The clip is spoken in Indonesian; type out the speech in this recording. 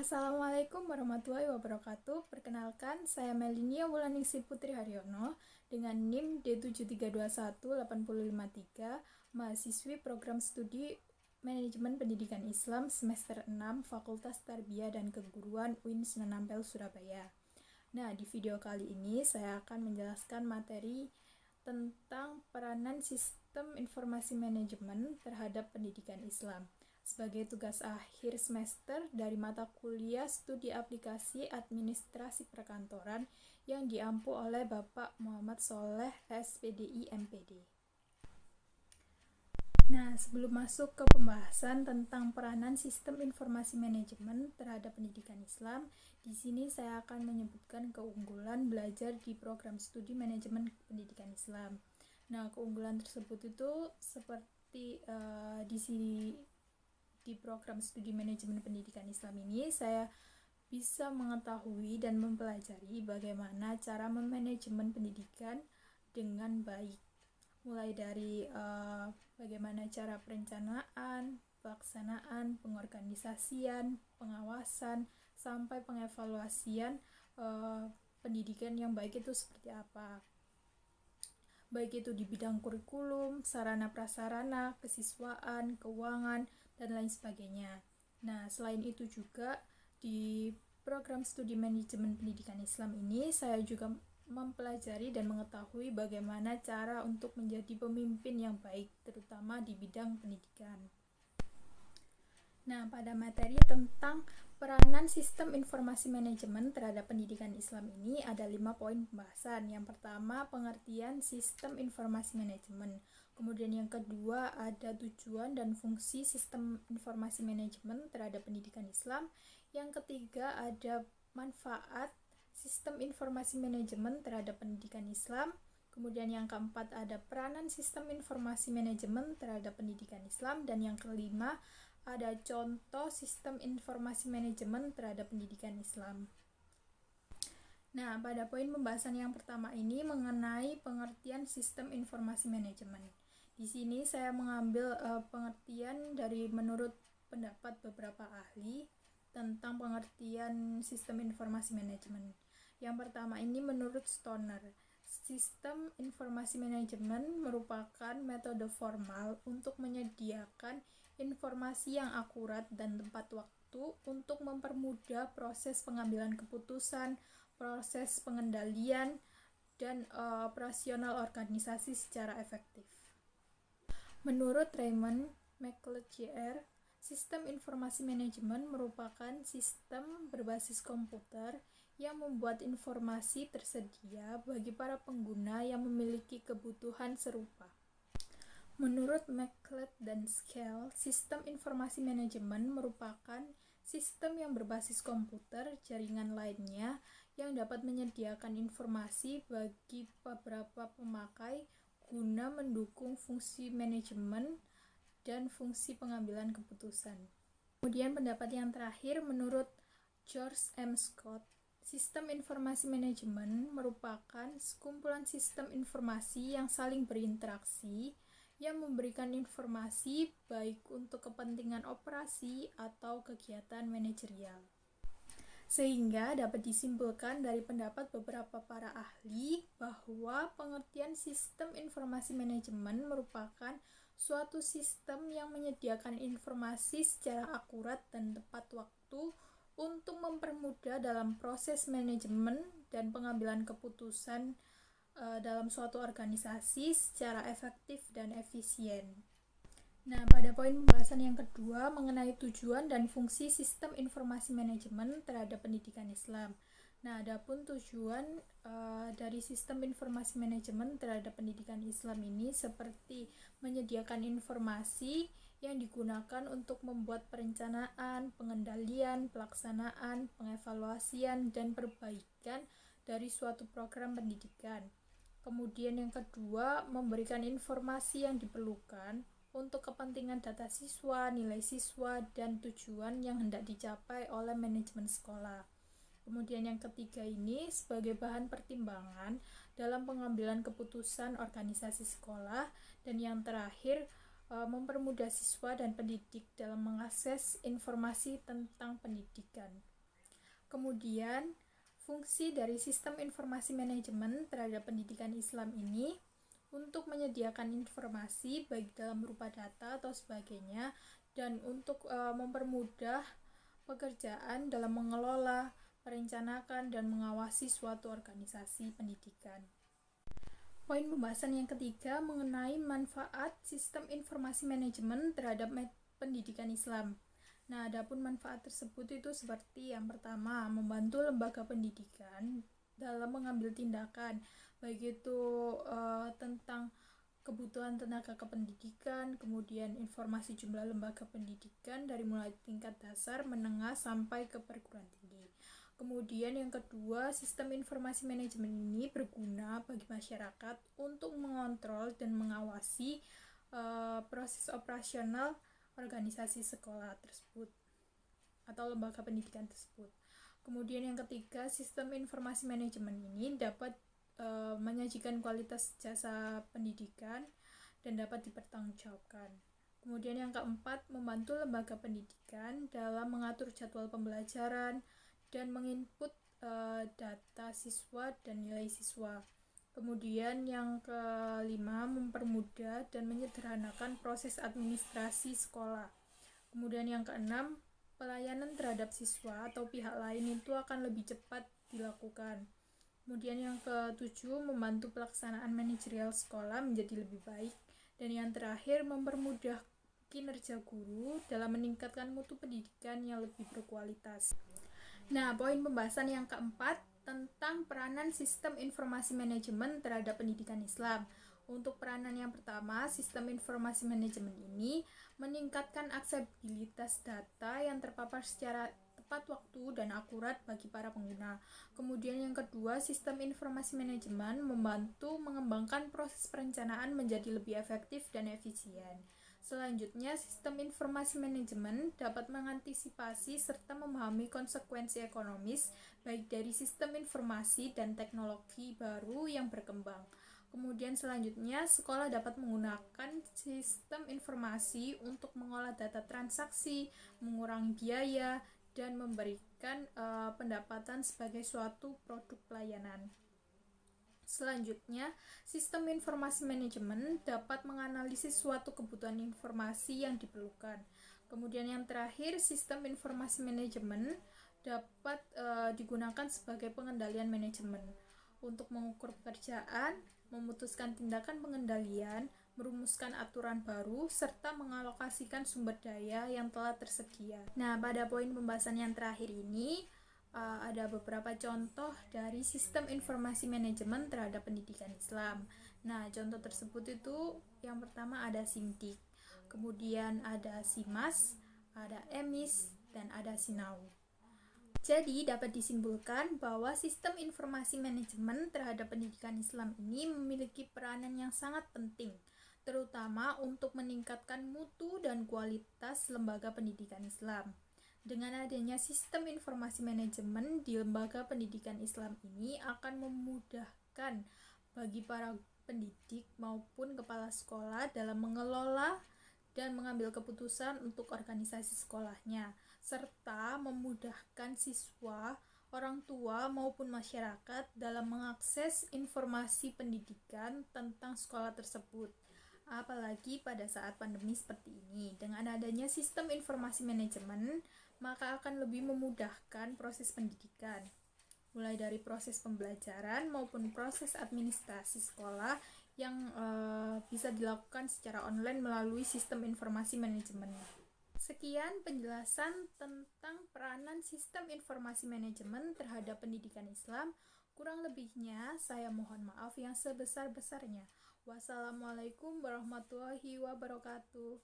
Assalamualaikum warahmatullahi wabarakatuh. Perkenalkan, saya Melinia Wulaningsi Putri Haryono dengan NIM D73218053, mahasiswi program studi Manajemen Pendidikan Islam semester 6 Fakultas Tarbiyah dan Keguruan UIN Sunan Ampel, Surabaya. Nah, di video kali ini saya akan menjelaskan materi tentang peranan sistem informasi manajemen terhadap pendidikan Islam sebagai tugas akhir semester dari mata kuliah studi aplikasi administrasi perkantoran yang diampu oleh Bapak Muhammad Soleh SPDI MPD. Nah, sebelum masuk ke pembahasan tentang peranan sistem informasi manajemen terhadap pendidikan Islam, di sini saya akan menyebutkan keunggulan belajar di program studi manajemen pendidikan Islam. Nah, keunggulan tersebut itu seperti di program studi manajemen pendidikan Islam ini saya bisa mengetahui dan mempelajari bagaimana cara memanajemen pendidikan dengan baik, mulai dari bagaimana cara perencanaan, pelaksanaan, pengorganisasian, pengawasan, sampai pengevaluasian pendidikan yang baik itu seperti apa. Baik itu di bidang kurikulum, sarana prasarana, kesiswaan, keuangan, dan lain sebagainya. Nah, selain itu juga di program studi manajemen pendidikan Islam ini saya juga mempelajari dan mengetahui bagaimana cara untuk menjadi pemimpin yang baik, terutama di bidang pendidikan. Nah, pada materi tentang peranan sistem informasi manajemen terhadap pendidikan Islam ini ada 5 poin pembahasan. Yang pertama, pengertian sistem informasi manajemen. Kemudian yang kedua, ada tujuan dan fungsi sistem informasi manajemen terhadap pendidikan Islam. Yang ketiga, ada manfaat sistem informasi manajemen terhadap pendidikan Islam. Kemudian yang keempat, ada peranan sistem informasi manajemen terhadap pendidikan Islam. Dan yang kelima, ada contoh sistem informasi manajemen terhadap pendidikan Islam. Nah, pada poin pembahasan yang pertama ini mengenai pengertian sistem informasi manajemen. Di sini saya mengambil pengertian dari menurut pendapat beberapa ahli tentang pengertian sistem informasi manajemen. Yang pertama ini menurut Stoner, sistem informasi manajemen merupakan metode formal untuk menyediakan informasi yang akurat dan tepat waktu untuk mempermudah proses pengambilan keputusan, proses pengendalian, dan operasional organisasi secara efektif. Menurut Raymond McLeod-Jr., sistem informasi manajemen merupakan sistem berbasis komputer yang membuat informasi tersedia bagi para pengguna yang memiliki kebutuhan serupa. Menurut McLeod dan Scale, sistem informasi manajemen merupakan sistem yang berbasis komputer jaringan lainnya yang dapat menyediakan informasi bagi beberapa pemakai guna mendukung fungsi manajemen dan fungsi pengambilan keputusan. Kemudian pendapat yang terakhir menurut George M. Scott, sistem informasi manajemen merupakan sekumpulan sistem informasi yang saling berinteraksi yang memberikan informasi baik untuk kepentingan operasi atau kegiatan manajerial. Sehingga dapat disimpulkan dari pendapat beberapa para ahli bahwa pengertian sistem informasi manajemen merupakan suatu sistem yang menyediakan informasi secara akurat dan tepat waktu untuk mempermudah dalam proses manajemen dan pengambilan keputusan dalam suatu organisasi secara efektif dan efisien. Nah, pada poin pembahasan yang kedua mengenai tujuan dan fungsi sistem informasi manajemen terhadap pendidikan Islam. Nah, adapun tujuan dari sistem informasi manajemen terhadap pendidikan Islam ini seperti menyediakan informasi yang digunakan untuk membuat perencanaan, pengendalian, pelaksanaan, pengevaluasian, dan perbaikan dari suatu program pendidikan. Kemudian yang kedua, memberikan informasi yang diperlukan untuk kepentingan data siswa, nilai siswa, dan tujuan yang hendak dicapai oleh manajemen sekolah. Kemudian yang ketiga ini sebagai bahan pertimbangan dalam pengambilan keputusan organisasi sekolah. Dan yang terakhir, mempermudah siswa dan pendidik dalam mengakses informasi tentang pendidikan. Kemudian, fungsi dari sistem informasi manajemen terhadap pendidikan Islam ini untuk menyediakan informasi baik dalam berupa data atau sebagainya, dan untuk mempermudah pekerjaan dalam mengelola, merencanakan, dan mengawasi suatu organisasi pendidikan. Poin pembahasan yang ketiga mengenai manfaat sistem informasi manajemen terhadap pendidikan Islam. Nah, adapun manfaat tersebut itu seperti yang pertama, membantu lembaga pendidikan dalam mengambil tindakan, baik itu tentang kebutuhan tenaga kependidikan, kemudian informasi jumlah lembaga pendidikan dari mulai tingkat dasar, menengah, sampai ke perguruan tinggi. Kemudian yang kedua, sistem informasi manajemen ini berguna bagi masyarakat untuk mengontrol dan mengawasi proses operasional organisasi sekolah tersebut atau lembaga pendidikan tersebut. Kemudian yang ketiga, sistem informasi manajemen ini dapat menyajikan kualitas jasa pendidikan dan dapat dipertanggungjawabkan. Kemudian yang keempat, membantu lembaga pendidikan dalam mengatur jadwal pembelajaran dan menginput data siswa dan nilai siswa. Kemudian yang kelima, mempermudah dan menyederhanakan proses administrasi sekolah. Kemudian yang keenam, pelayanan terhadap siswa atau pihak lain itu akan lebih cepat dilakukan. Kemudian yang ketujuh, membantu pelaksanaan manajerial sekolah menjadi lebih baik. Dan yang terakhir, mempermudah kinerja guru dalam meningkatkan mutu pendidikan yang lebih berkualitas. Nah, poin pembahasan yang keempat tentang peranan sistem informasi manajemen terhadap pendidikan Islam. Untuk peranan yang pertama, sistem informasi manajemen ini meningkatkan aksesibilitas data yang terpapar secara tepat waktu dan akurat bagi para pengguna. Kemudian yang kedua, sistem informasi manajemen membantu mengembangkan proses perencanaan menjadi lebih efektif dan efisien. Selanjutnya, sistem informasi manajemen dapat mengantisipasi serta memahami konsekuensi ekonomis baik dari sistem informasi dan teknologi baru yang berkembang. Kemudian selanjutnya, sekolah dapat menggunakan sistem informasi untuk mengolah data transaksi, mengurangi biaya, dan memberikan pendapatan sebagai suatu produk pelayanan. Selanjutnya, sistem informasi manajemen dapat menganalisis suatu kebutuhan informasi yang diperlukan. Kemudian yang terakhir, sistem informasi manajemen dapat digunakan sebagai pengendalian manajemen untuk mengukur pekerjaan, memutuskan tindakan pengendalian, merumuskan aturan baru, serta mengalokasikan sumber daya yang telah tersedia. Nah, pada poin pembahasan yang terakhir ini, ada beberapa contoh dari sistem informasi manajemen terhadap pendidikan Islam. Nah, contoh tersebut itu yang pertama ada SIMDIK, kemudian ada SIMAS, ada EMIS, dan ada SINAU. Jadi, dapat disimpulkan bahwa sistem informasi manajemen terhadap pendidikan Islam ini memiliki peranan yang sangat penting, terutama untuk meningkatkan mutu dan kualitas lembaga pendidikan Islam. Dengan adanya sistem informasi manajemen di lembaga pendidikan Islam ini akan memudahkan bagi para pendidik maupun kepala sekolah dalam mengelola dan mengambil keputusan untuk organisasi sekolahnya, serta memudahkan siswa, orang tua maupun masyarakat dalam mengakses informasi pendidikan tentang sekolah tersebut. Apalagi pada saat pandemi seperti ini, dengan adanya sistem informasi manajemen, maka akan lebih memudahkan proses pendidikan, mulai dari proses pembelajaran maupun proses administrasi sekolah yang bisa dilakukan secara online melalui sistem informasi manajemen. Sekian penjelasan tentang peranan sistem informasi manajemen terhadap pendidikan Islam. Kurang lebihnya saya mohon maaf yang sebesar-besarnya. Wassalamualaikum warahmatullahi wabarakatuh.